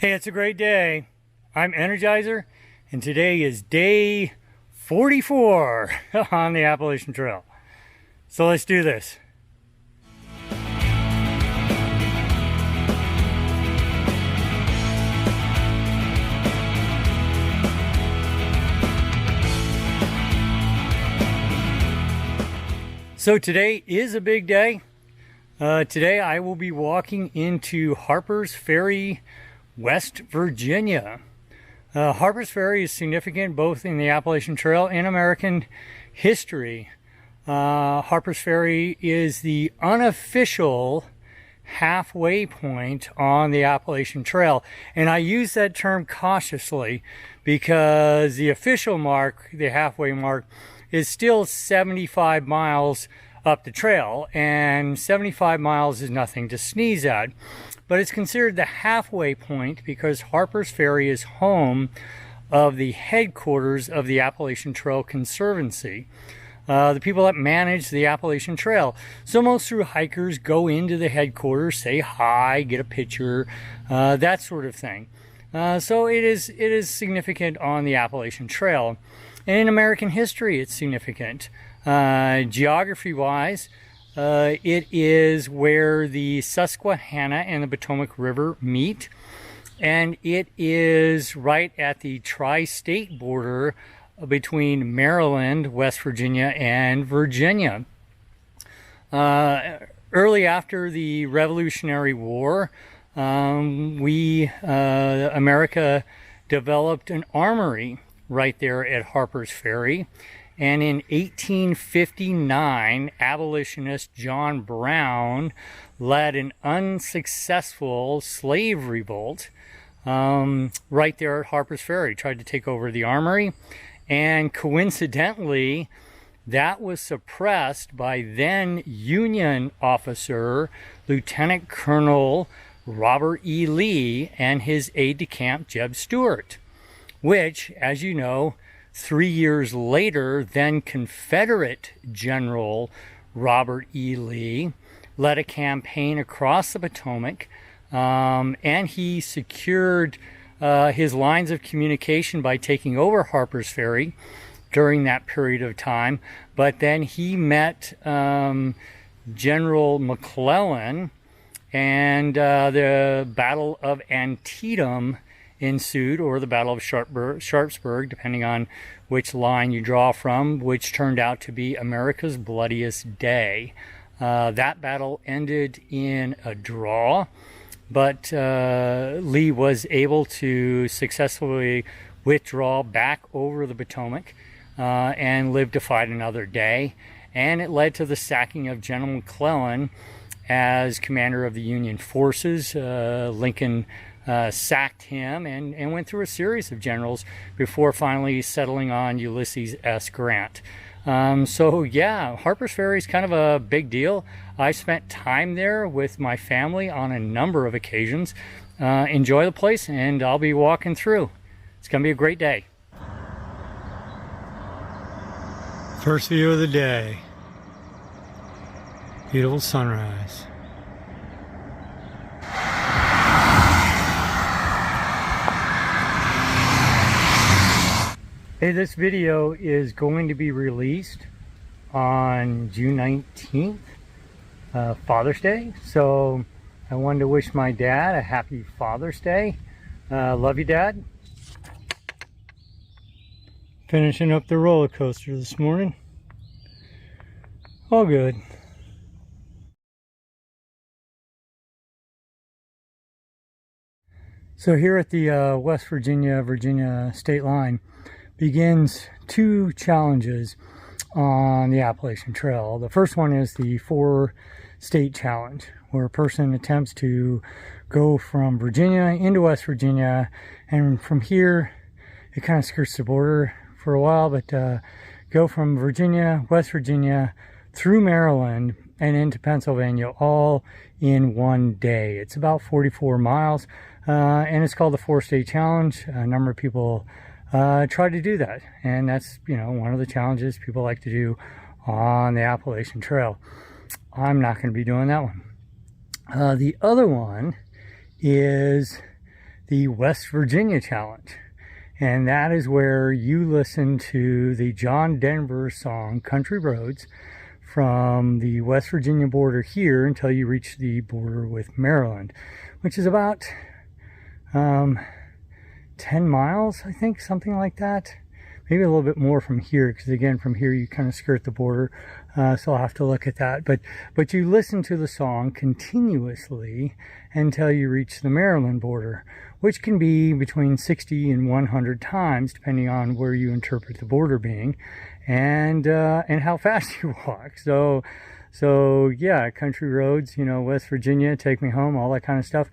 Hey, it's a great day. I'm Energizer, and today is day 44 on the Appalachian Trail. So let's do this. So today is a big day. Today I will be walking into Harpers Ferry, West Virginia. Harpers Ferry is significant both in the Appalachian Trail and American history. Harpers Ferry is the unofficial halfway point on the Appalachian Trail. And I use that term cautiously because the official mark, the halfway mark, is still 75 miles up the trail, and 75 miles is nothing to sneeze at. But it's considered the halfway point because Harpers Ferry is home of the headquarters of the Appalachian Trail Conservancy, the people that manage the Appalachian Trail. So most thru-hikers go into the headquarters, say hi, get a picture, that sort of thing. So it is significant on the Appalachian Trail. And in American history, it's significant. Geography-wise, it is where the Susquehanna and the Potomac River meet, and it is right at the tri-state border between Maryland, West Virginia, and Virginia. Early after the Revolutionary War, America developed an armory right there at Harpers Ferry. And in 1859, abolitionist John Brown led an unsuccessful slave revolt right there at Harpers Ferry, tried to take over the armory. And coincidentally, that was suppressed by then Union officer, Lieutenant Colonel Robert E. Lee, and his aide-de-camp, Jeb Stuart, which, as you know, 3 years later, then Confederate General Robert E. Lee led a campaign across the Potomac, and he secured his lines of communication by taking over Harpers Ferry during that period of time. But then he met General McClellan, and the Battle of Antietam ensued, or the Battle of Sharpsburg, depending on which line you draw from, which turned out to be America's bloodiest day. That battle ended in a draw, but Lee was able to successfully withdraw back over the Potomac and live to fight another day. And it led to the sacking of General McClellan as commander of the Union forces. Lincoln sacked him and went through a series of generals before finally settling on Ulysses S. Grant. So yeah, Harpers Ferry is kind of a big deal. I spent time there with my family on a number of occasions. Enjoy the place, and I'll be walking through. It's going to be a great day. First view of the day. Beautiful sunrise. Hey, this video is going to be released on June 19th, Father's Day. So I wanted to wish my dad a happy Father's Day. Love you, Dad. Finishing up the roller coaster this morning. All good. So here at the West Virginia state line begins two challenges on the Appalachian Trail. The first one is the 4-state challenge, where a person attempts to go from Virginia into West Virginia, and from here it kind of skirts the border for a while, but go from Virginia, West Virginia, through Maryland and into Pennsylvania, all in one day. It's about 44 miles, and it's called the 4-state challenge. A number of people try to do that, and that's, you know, one of the challenges people like to do on the Appalachian Trail. I'm not going to be doing that one. The other one is the West Virginia Challenge. And that is where you listen to the John Denver song, Country Roads, from the West Virginia border here until you reach the border with Maryland, which is about 10 miles, I think, something like that. Maybe a little bit more from here, because again, from here you kind of skirt the border, so I'll have to look at that. But you listen to the song continuously until you reach the Maryland border, which can be between 60 and 100 times, depending on where you interpret the border being, and how fast you walk. So yeah, country roads, you know, West Virginia, take me home, all that kind of stuff,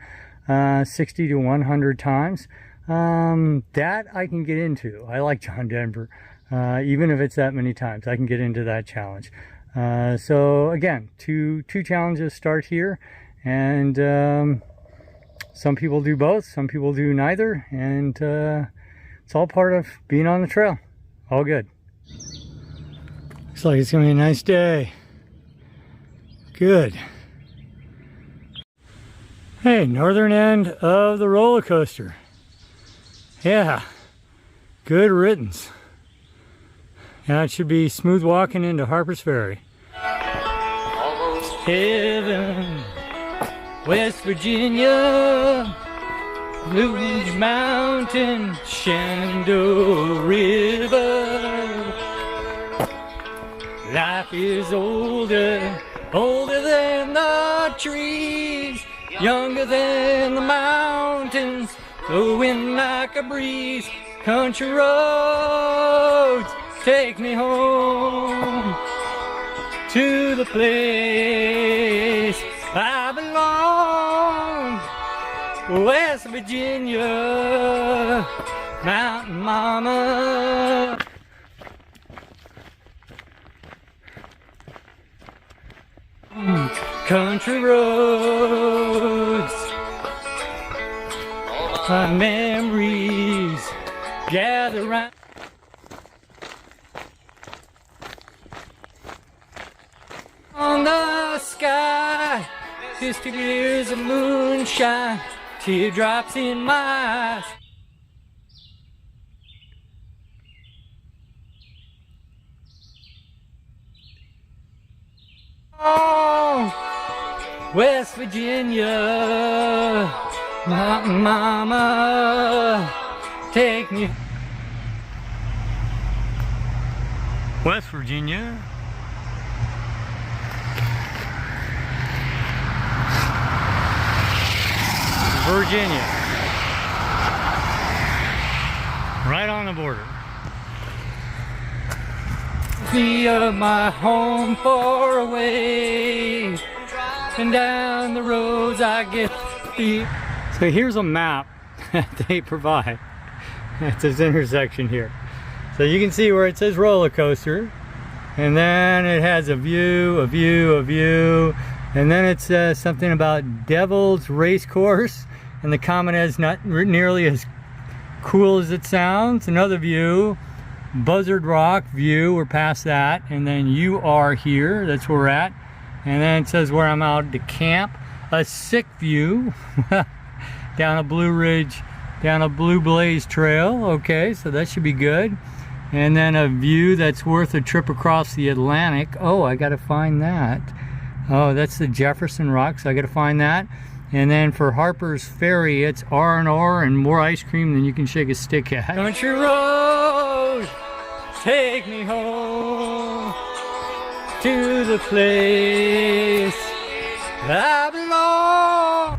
60 to 100 times. That I can get into. I like John Denver, even if it's that many times, I can get into that challenge. So again, two challenges start here, and some people do both, some people do neither, and it's all part of being on the trail. All good. Looks like it's gonna be a nice day. Good. Hey, northern end of the roller coaster. Yeah, good riddance. Now it should be smooth walking into Harpers Ferry. Heaven, West Virginia, Blue Ridge Mountain, Shenandoah River. Life is older, older than the trees, younger than the mountains, flowing like a breeze. Country roads, take me home to the place I belong. West Virginia, Mountain Mama. Country roads, my memories gather round. On the sky, 50 years of moonshine, teardrops in my eyes. Oh, West Virginia, Mountain Mama, take me. West Virginia. Virginia. Right on the border. Be of my home far away, and down the roads I get the. So here's a map that they provide at this intersection here. So you can see where it says roller coaster, and then it has a view, and then it says something about Devil's Race Course, and the comment is not nearly as cool as it sounds. Another view, Buzzard Rock view, we're past that, and then you are here, that's where we're at, and then it says where I'm out to camp. A sick view down a Blue Ridge, down a Blue Blaze trail. Okay, so that should be good. And then a view that's worth a trip across the Atlantic. Oh, I gotta find that. Oh, that's the Jefferson Rock, so I gotta find that. And then for Harpers Ferry, it's R&R and more ice cream than you can shake a stick at. Country road, take me home to the place I belong.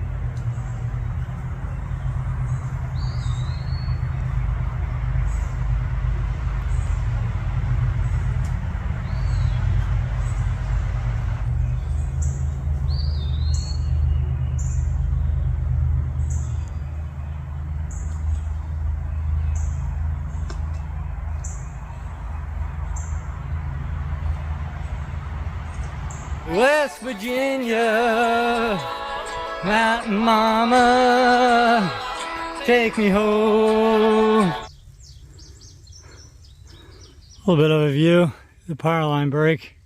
West Virginia, Mountain Mama, take me home. A little bit of a view, the power line break.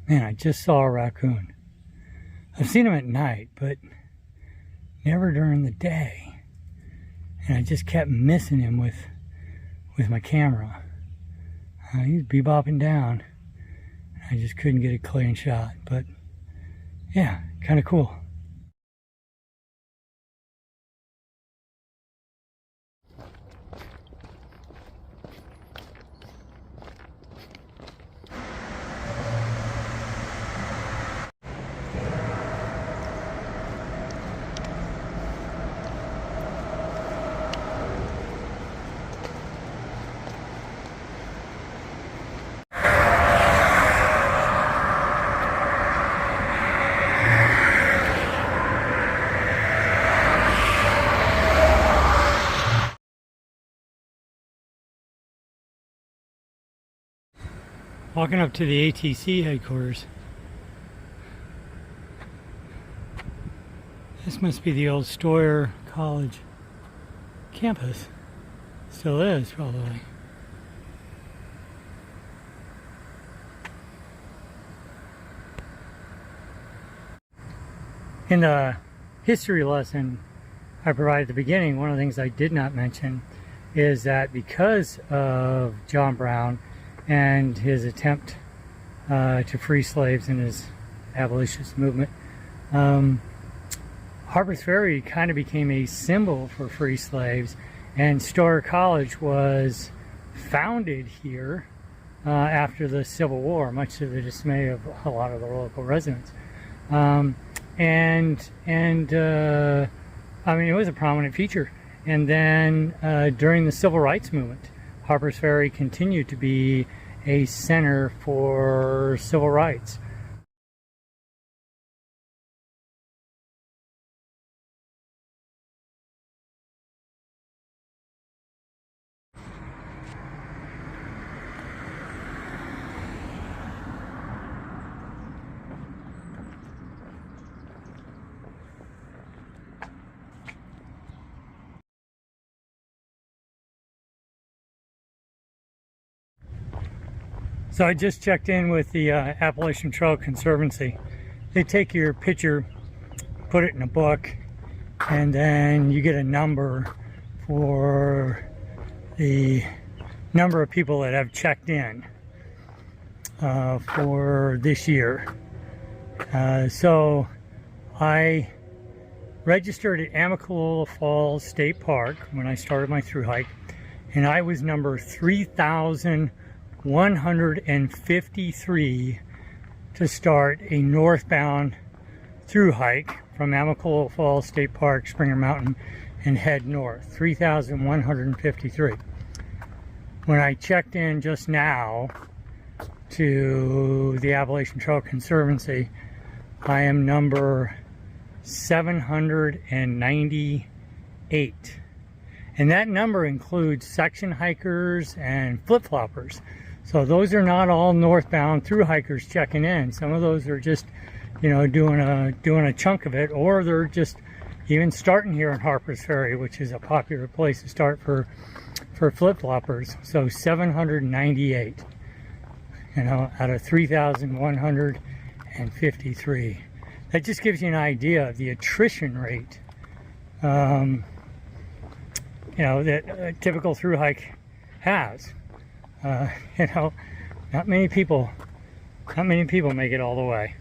Man, I just saw a raccoon. I've seen them at night, but never during the day. And I just kept missing him with my camera. He's bebopping down. I just couldn't get a clean shot, but yeah, kind of cool. Walking up to the ATC headquarters. This must be the old Stoyer College campus. Still is, probably. In the history lesson I provided at the beginning, one of the things I did not mention is that because of John Brown and his attempt to free slaves in his abolitionist movement, Harpers Ferry kind of became a symbol for free slaves, and Stoyer College was founded here after the Civil War, much to the dismay of a lot of the local residents. I mean, it was a prominent feature. And then during the Civil Rights Movement, Harpers Ferry continued to be a center for civil rights. So I just checked in with the Appalachian Trail Conservancy. They take your picture, put it in a book, and then you get a number for the number of people that have checked in for this year. So I registered at Amicalola Falls State Park when I started my thru hike, and I was number 3,153 to start a northbound thru hike from Amicalola Falls State Park, Springer Mountain, and head north. 3,153. When I checked in just now to the Appalachian Trail Conservancy, I am number 798. And that number includes section hikers and flip-floppers. So those are not all northbound thru hikers checking in. Some of those are just, you know, doing a chunk of it, or they're just even starting here in Harpers Ferry, which is a popular place to start for flip-floppers. So 798, you know, out of 3,153. That just gives you an idea of the attrition rate, you know, that a typical thru hike has. You know, not many people make it all the way.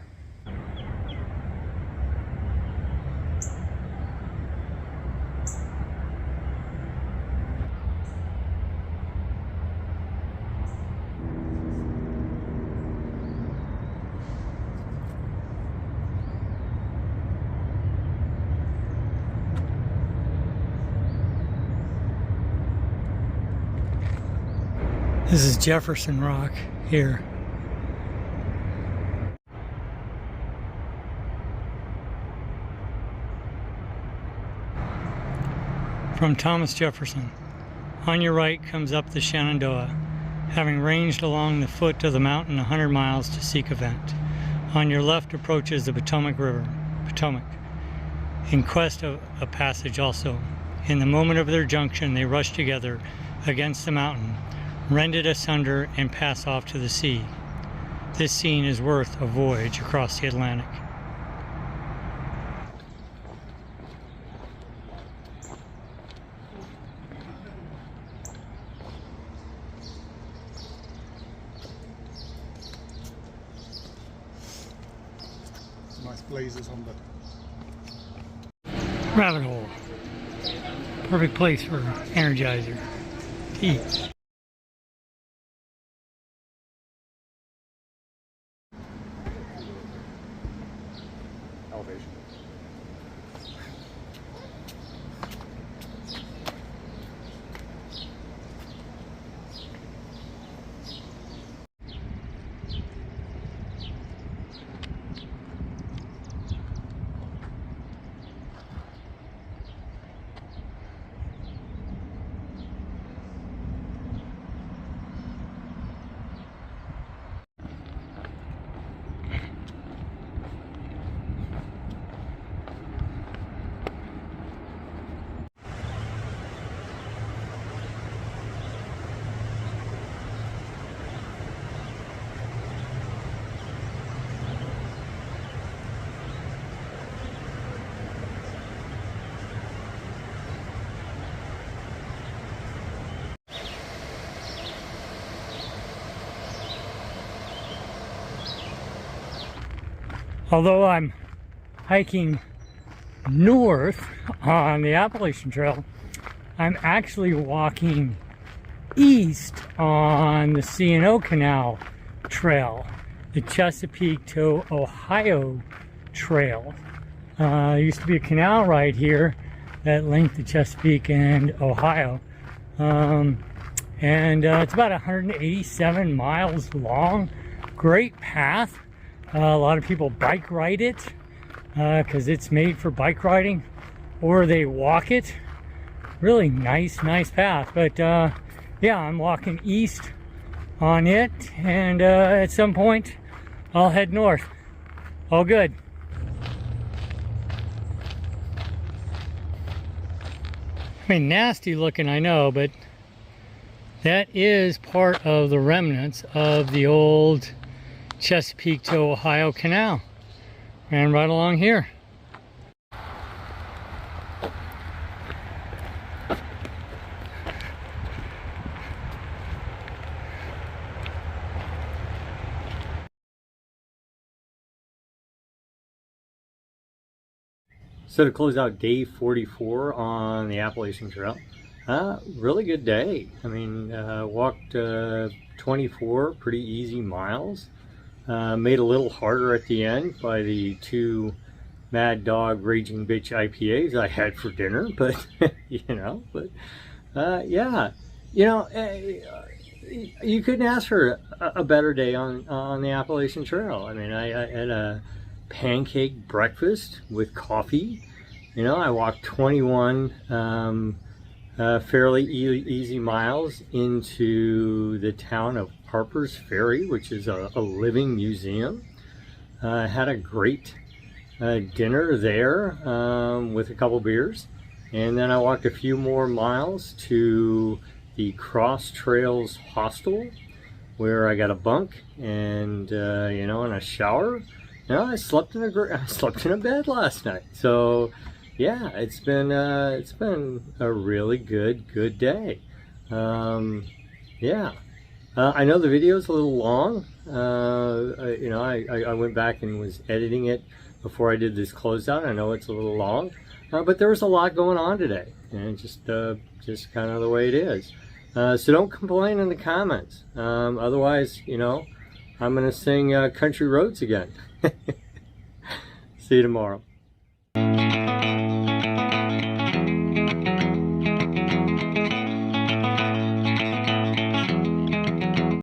This is Jefferson Rock here. From Thomas Jefferson. On your right comes up the Shenandoah, having ranged along the foot of the mountain 100 miles to seek a vent. On your left approaches the Potomac River, in quest of a passage also. In the moment of their junction, they rush together against the mountain, rend it asunder, and pass off to the sea. This scene is worth a voyage across the Atlantic. blazes on the Rabbit hole. Perfect place for Energizer. Tea. elevation. Although I'm hiking north on the Appalachian Trail, I'm actually walking east on the C&O Canal Trail, the Chesapeake to Ohio Trail. There used to be a canal right here that linked the Chesapeake and Ohio. It's about 187 miles long. Great path. A lot of people bike ride it because it's made for bike riding, or they walk it. Really nice path. But yeah, I'm walking east on it, and at some point I'll head north. All good. I mean, nasty looking, I know, but that is part of the remnants of the old Chesapeake to Ohio Canal. Ran right along here. So to close out day 44 on the Appalachian Trail, really good day. I mean, walked 24 pretty easy miles. Made a little harder at the end by the 2 Mad Dog Raging Bitch IPAs I had for dinner, but yeah, you couldn't ask for a better day on the Appalachian Trail. I mean, I had a pancake breakfast with coffee. I walked 21 fairly easy miles into the town of Harpers Ferry, which is a living museum. Had a great dinner there with a couple beers, and then I walked a few more miles to the Cross Trails Hostel, where I got a bunk and and a shower. I slept in a bed last night. So yeah, it's been a really good day. Yeah. I know the video is a little long. I went back and was editing it before I did this closeout. I know it's a little long, but there was a lot going on today, and just kind of the way it is. So don't complain in the comments. Otherwise, I'm going to sing Country Roads again. See you tomorrow.